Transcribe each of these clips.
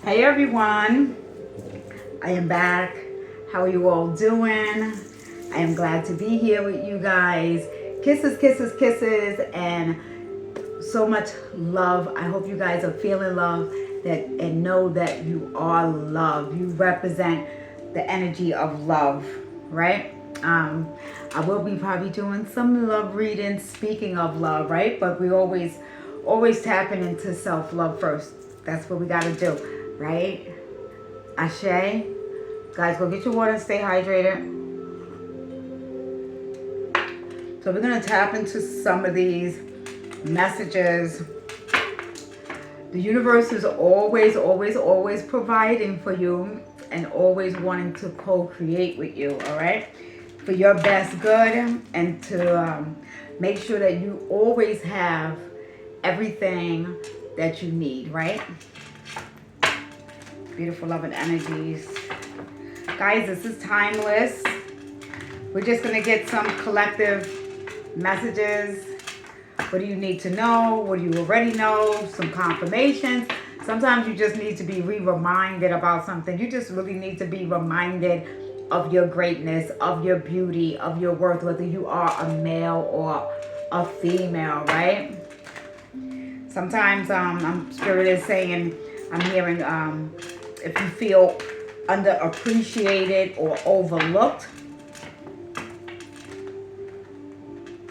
Hey everyone, I am back. How are you all doing? I am glad to be here with you guys. Kisses, kisses, kisses, and so much love. I hope you guys are feeling love that and know that you are love. You represent the energy of love, right? I will be probably doing some love reading, speaking of love, right? But we always tapping into self-love first. That's what we gotta do, right? Ashe. Guys, go get your water and stay hydrated. So we're going to tap into some of these messages. The universe is always, always, always providing for you and always wanting to co-create with you, all right? For your best good and to make sure that you always have everything that you need, right? Beautiful, loving energies. Guys, this is timeless. We're just going to get some collective messages. What do you need to know? What do you already know? Some confirmations. Sometimes you just need to be reminded about something. You just really need to be reminded of your greatness, of your beauty, of your worth, whether you are a male or a female, right? Sometimes Spirit is saying, I'm hearing if you feel underappreciated or overlooked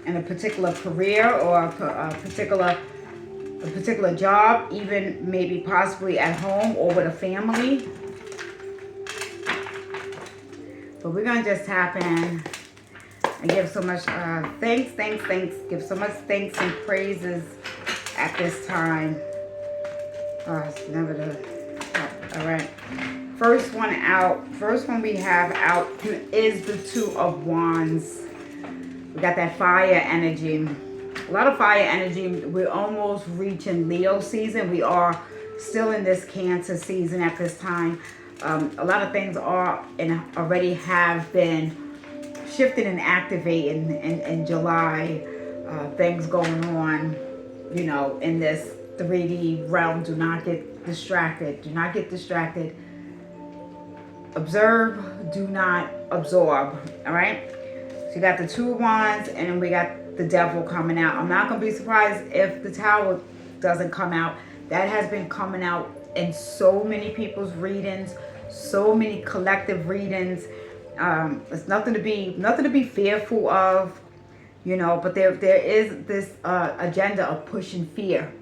in a particular career or a particular job, even maybe possibly at home or with a family. But we're gonna just tap in and give so much thanks. Give so much thanks and praises at this time. It's never the all right. First one we have out is the Two of Wands. We got that fire energy. A lot of fire energy. We're almost reaching Leo season. We are still in this Cancer season at this time. A lot of things are and already have been shifting and activating in July. Things going on, in this 3D realm. Do not get distracted. Do not get distracted. Observe, do not absorb. All right. So you got the Two of Wands, and then we got the Devil coming out. I'm not going to be surprised if the Tower doesn't come out. That has been coming out in so many people's readings, so many collective readings. It's nothing to be fearful of, but there is this agenda of pushing fear.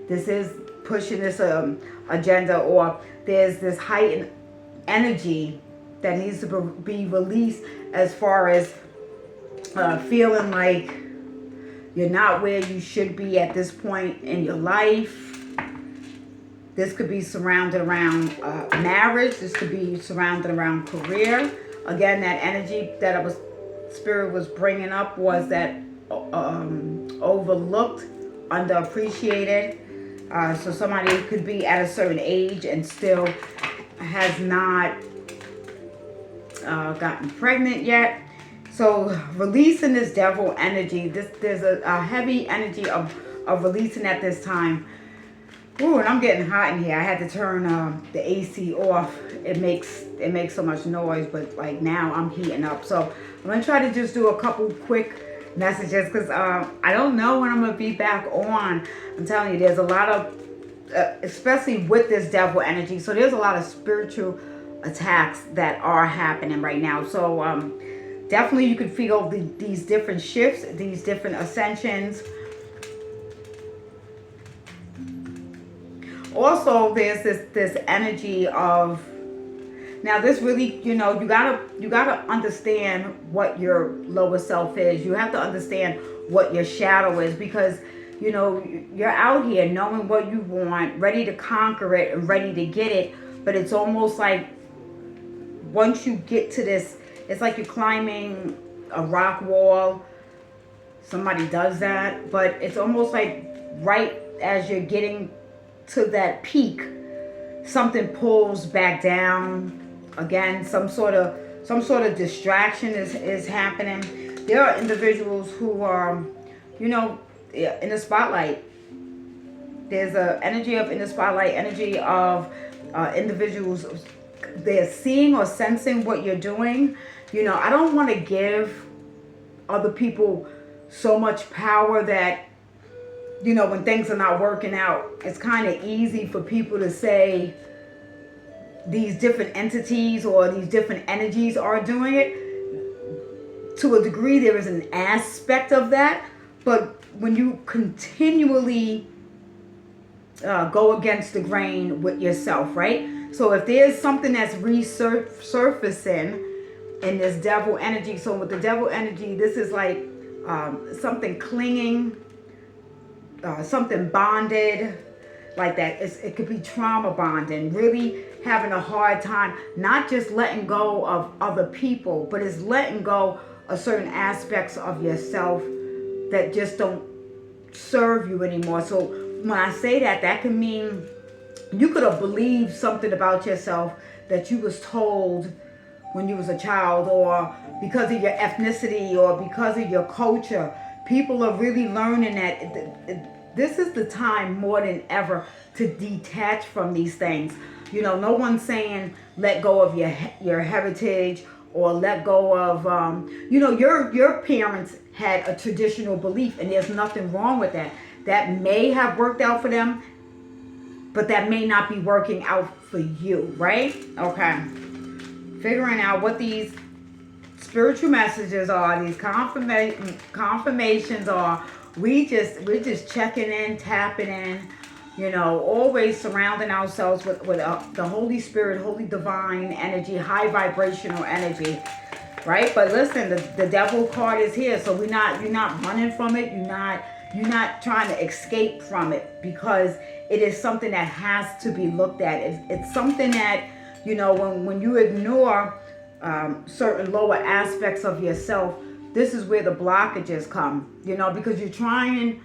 This is pushing this agenda, or there's this heightened energy that needs to be released as far as feeling like you're not where you should be at this point in your life. This could be surrounded around marriage. This could be surrounded around career. Again, that energy that Spirit was bringing up was that overlooked, underappreciated. So somebody could be at a certain age and still has not gotten pregnant yet. So releasing this Devil energy, there's a heavy energy of releasing at this time. Ooh, and I'm getting hot in here. I had to turn the AC off. It makes so much noise, but like now I'm heating up. So I'm gonna try to just do a couple quick messages because I don't know when I'm gonna be back on. I'm telling you, there's a lot of, especially with this Devil energy. So there's a lot of spiritual attacks that are happening right now. So definitely you can feel these different shifts, these different ascensions. Also, there's this energy of, now this really, you gotta understand what your lower self is. You have to understand what your shadow is, because you're out here knowing what you want, ready to conquer it and ready to get it. But it's almost like once you get to this, it's like you're climbing a rock wall. Somebody does that, but it's almost like right as you're getting to that peak, something pulls back down. Again, some sort of distraction is happening. There are individuals who are, in the spotlight. There's a energy of in the spotlight, energy of individuals, they're seeing or sensing what you're doing. I don't want to give other people so much power that, when things are not working out, it's kind of easy for people to say these different entities or these different energies are doing it. To a degree, there is an aspect of that, but when you continually go against the grain with yourself, right? So if there's something that's resurfacing in this devil energy, so with the devil energy, this is like something clinging, something bonded, like that. It could be trauma bonding, really having a hard time, not just letting go of other people, but it's letting go of certain aspects of yourself that just don't serve you anymore. So when I say that, that can mean you could have believed something about yourself that you was told when you was a child, or because of your ethnicity or because of your culture. People are really learning that this is the time more than ever to detach from these things. No one's saying let go of your heritage or let go of, your parents had a traditional belief, and there's nothing wrong with that. That may have worked out for them, but that may not be working out for you, right? Okay. Figuring out what these spiritual messages are, these confirmations are. We're just checking in, tapping in, always surrounding ourselves with the Holy Spirit, Holy Divine energy, high vibrational energy, right? But listen, the devil card is here, so you're not running from it. You're not trying to escape from it, because it is something that has to be looked at. It's something that, when you ignore certain lower aspects of yourself, this is where the blockages come, because you're trying.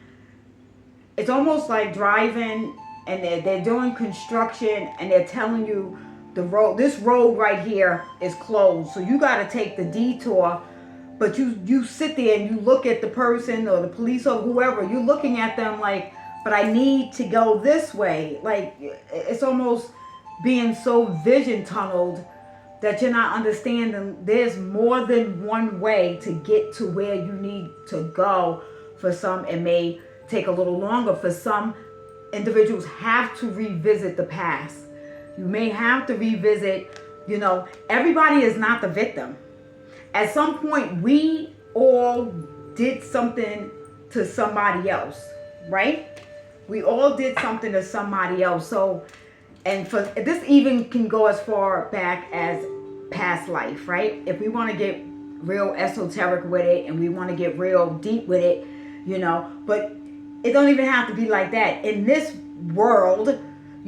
It's almost like driving, and they're doing construction, and they're telling you this road right here is closed, so you got to take the detour. But you sit there and you look at the person or the police or whoever, you're looking at them like, but I need to go this way. Like, it's almost being so vision tunneled that you're not understanding there's more than one way to get to where you need to go. For some, it may take a little longer. For some, individuals have to revisit the past. You may have to revisit, everybody is not the victim. At some point, we all did something to somebody else, right? We all did something to somebody else. So, and for this even can go as far back as past life, right? If we want to get real esoteric with it and we want to get real deep with it, but it don't even have to be like that. In this world,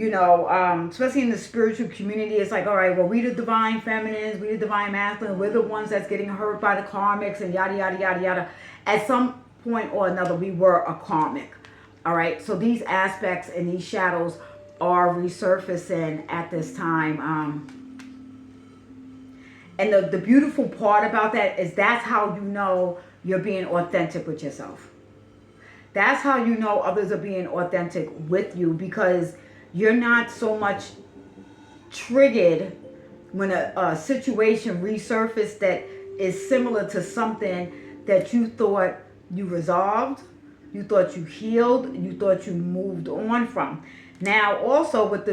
especially in the spiritual community, it's like, all right, well, we the divine feminines, we the divine masculine, we're the ones that's getting hurt by the karmics and yada, yada, yada, yada. At some point or another, we were a karmic, all right? So these aspects and these shadows are resurfacing at this time. And the beautiful part about that is that's how you know you're being authentic with yourself. That's how you know others are being authentic with you, because you're not so much triggered when a situation resurfaced that is similar to something that you thought you resolved, you thought you healed, you thought you moved on from. Now, also with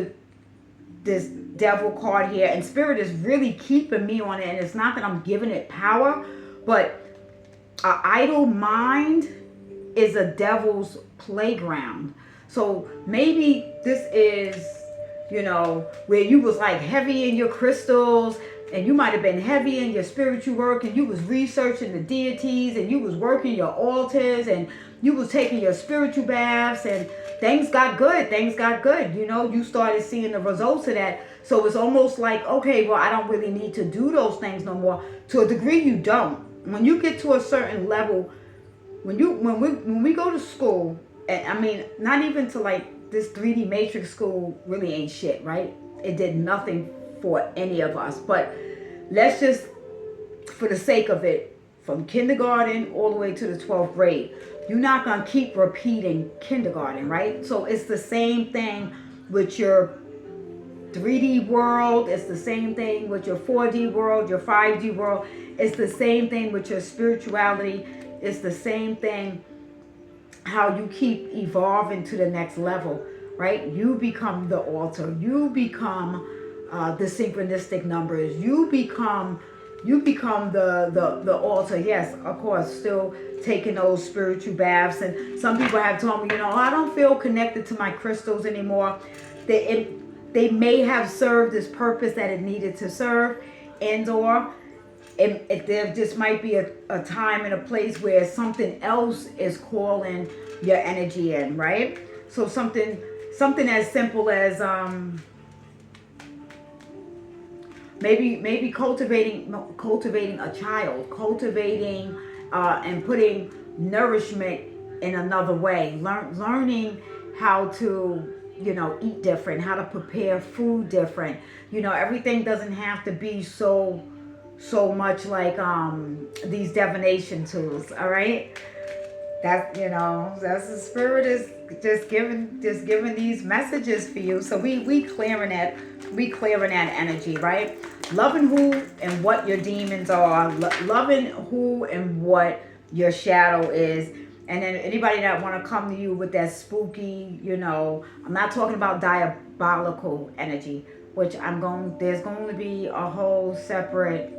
this devil card here, and spirit is really keeping me on it, and it's not that I'm giving it power, but an idle mind is a devil's playground. So maybe this is, where you was like heavy in your crystals, and you might have been heavy in your spiritual work, and you was researching the deities, and you was working your altars, and you was taking your spiritual baths, and things got good. You started seeing the results of that. So it's almost like, okay, well, I don't really need to do those things no more. To a degree, you don't. When you get to a certain level, when we go to school, and I mean, not even to like this 3D matrix school really ain't shit, right? It did nothing for any of us. But let's just, for the sake of it, from kindergarten all the way to the 12th grade, you're not going to keep repeating kindergarten, right? So it's the same thing with your 3D world. It's the same thing with your 4D world, your 5D world. It's the same thing with your spirituality. It's the same thing how you keep evolving to the next level, right? You become the altar. You become the synchronistic numbers. You become the altar. Yes, of course, still taking those spiritual baths. And some people have told me, I don't feel connected to my crystals anymore. They may have served this purpose that it needed to serve, and or there just might be a time and a place where something else is calling your energy in, right? So something as simple as maybe cultivating a child, cultivating and putting nourishment in another way, learning how to eat different, how to prepare food different. Everything doesn't have to be so much like these divination tools. All right, that's the spirit is just giving these messages for you. So we clearing that energy, right? Loving who and what your demons are, loving who and what your shadow is. And then anybody that want to come to you with that spooky, I'm not talking about diabolical energy, which there's going to be a whole separate,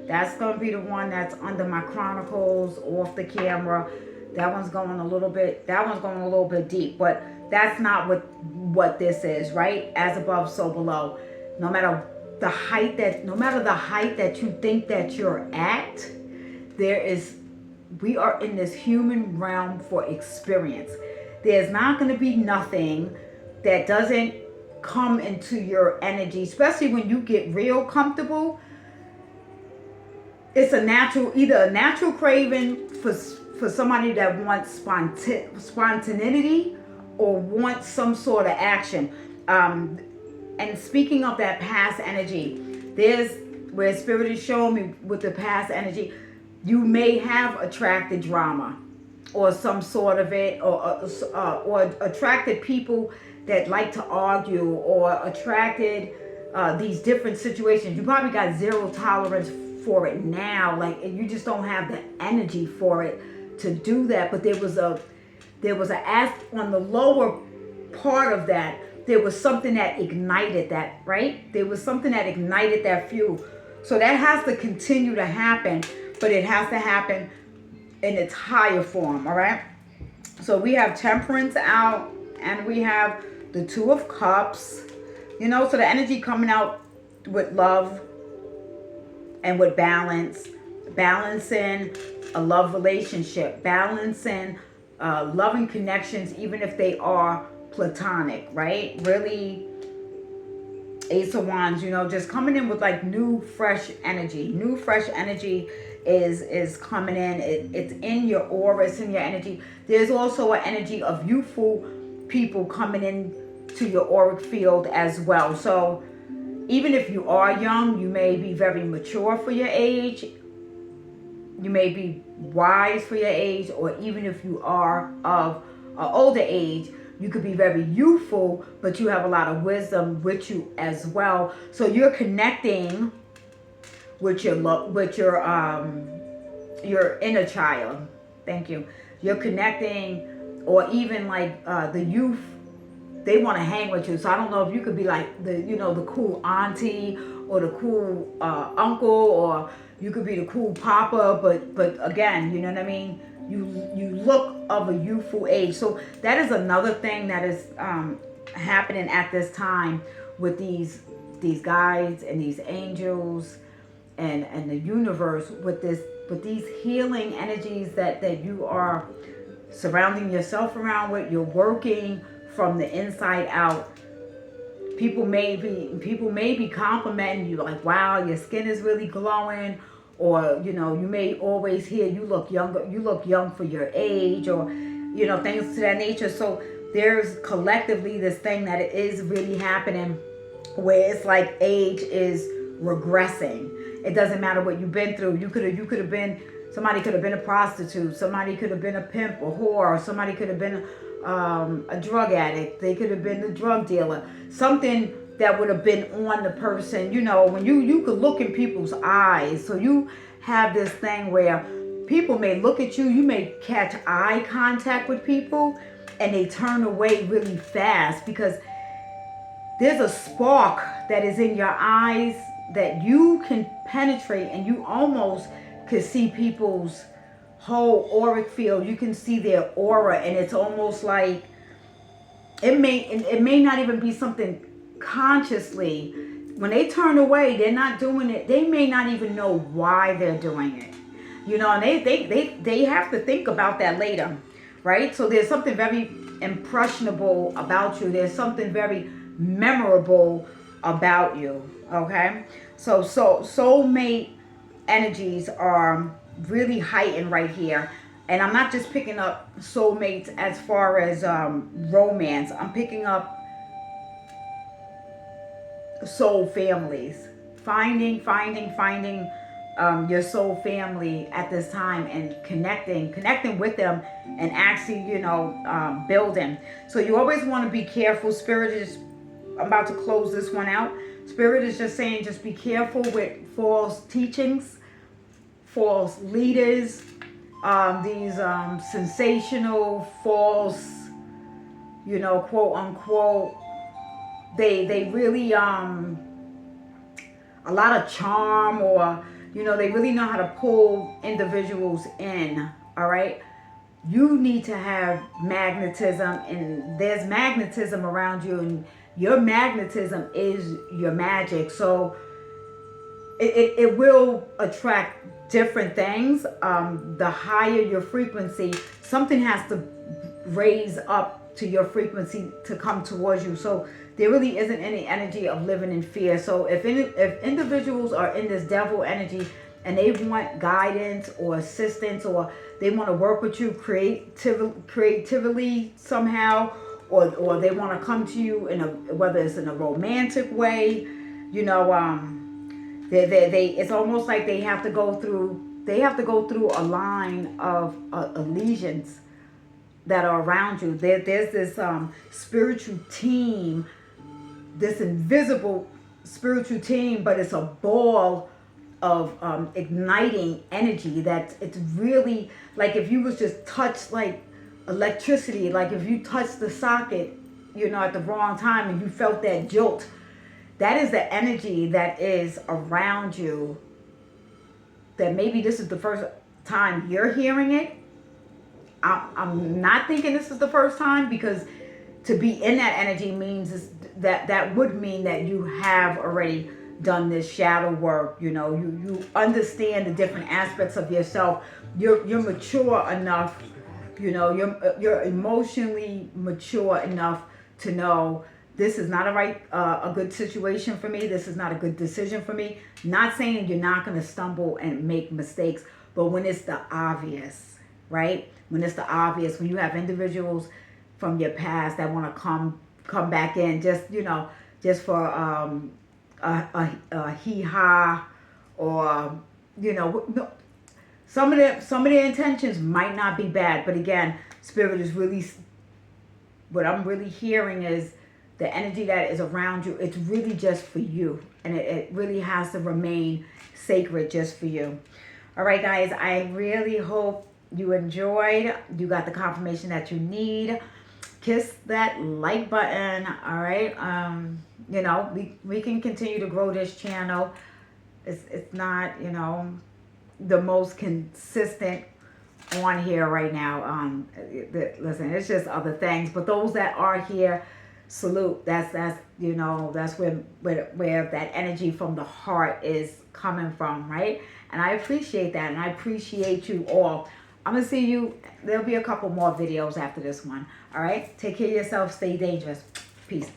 that's going to be the one that's under my chronicles, off the camera. That one's going a little bit deep, but that's not what this is, right? As above, so below. No matter the height that you think that you're at, we are in this human realm for experience. There's not going to be nothing that doesn't come into your energy, especially when you get real comfortable. It's either a natural craving for somebody that wants spontaneity or wants some sort of action. And speaking of that past energy, there's where spirit is showing me with the past energy, you may have attracted drama or some sort of it, or attracted people that like to argue, or attracted these different situations. You probably got zero tolerance for it now, like, and you just don't have the energy for it to do that. But there was a on the lower part of that, there was something that ignited that, right? There was something that ignited that fuel. So that has to continue to happen, but it has to happen in its higher form, all right? So we have Temperance out, and we have the Two of Cups, so the energy coming out with love and with balancing a love relationship, balancing loving connections, even if they are platonic, right? Really, Ace of Wands, just coming in with like new fresh energy. New fresh energy is coming in. It's in your aura, it's in your energy. There's also an energy of youthful people coming in to your auric field as well. So even if you are young, you may be very mature for your age. You may be wise for your age, or even if you are of an older age, you could be very youthful, but you have a lot of wisdom with you as well. So you're connecting with your inner child. Thank you. You're connecting, or even like the youth, they want to hang with you. So I don't know if you could be like the cool auntie or the cool uncle, or you could be the cool papa. But again, you know what I mean? You look of a youthful age. So that is another thing that is happening at this time with these guides and these angels and the universe, with these healing energies that you are surrounding yourself around with. You're working from the inside out. People may be complimenting you, like, wow, your skin is really glowing, or you may always hear you look young for your age, or things to that nature. So there's collectively this thing that is really happening, where it's like age is regressing. It doesn't matter what you've been through. Somebody could have been a prostitute, somebody could have been a pimp, a whore, or somebody could have been a drug addict. They could have been the drug dealer. Something that would have been on the person. You know, when you could look in people's eyes. So you have this thing where people may look at you. You may catch eye contact with people, and they turn away really fast because there's a spark that is in your eyes that you can penetrate, and you almost could see people's whole auric field. You can see their aura, and it's almost like it may not even be something consciously. When they turn away, they're not doing it. They may not even know why they're doing it. You know, and they have to think about that later, right? So there's something very impressionable about you. There's something very memorable about you. Okay, so soulmate energies are really heightened right here, and I'm not just picking up soulmates as far as romance. I'm picking up soul families. Finding your soul family at this time, and connecting with them, and actually, building. So you always want to be careful. Spirit is, I'm about to close this one out. Spirit is just saying, just be careful with false teachings, false leaders, these sensational, false, quote unquote. They really a lot of charm, or they really know how to pull individuals in. All right, you need to have magnetism, and there's magnetism around you, and your magnetism is your magic. So it will attract different things. The higher your frequency, something has to raise up to your frequency to come towards you. So there really isn't any energy of living in fear. So if individuals are in this devil energy and they want guidance or assistance, or they want to work with you creatively somehow, or they want to come to you in whether it's in a romantic way, it's almost like they have to go through a line of allegiance that are around you. There's this spiritual team, this invisible spiritual team, but it's a ball of igniting energy that it's really like if you was just touched like electricity, like if you touched the socket, at the wrong time and you felt that jolt. That is the energy that is around you, that maybe this is the first time you're hearing it. I'm not thinking this is the first time, because to be in that energy means that would mean that you have already done this shadow work. You understand the different aspects of yourself. You're mature enough. You're emotionally mature enough to know this is not a good situation for me. This is not a good decision for me. Not saying you're not going to stumble and make mistakes, but when it's the obvious, right? When it's the obvious, when you have individuals from your past that want to come back in, just for a hee-haw, or some of their intentions might not be bad, but again, Spirit is really, what I'm really hearing is the energy that is around you. It's really just for you, and it really has to remain sacred just for you. All right, guys, I really hope you enjoyed. You got the confirmation that you need. Kiss that like button. All right. We can continue to grow this channel. It's not, the most consistent on here right now. Listen, it's just other things, but those that are here, salute. That's where that energy from the heart is coming from, right? And I appreciate that, and I appreciate you all. I'm gonna see you. There'll be a couple more videos after this one. All right, take care of yourself. Stay dangerous. Peace.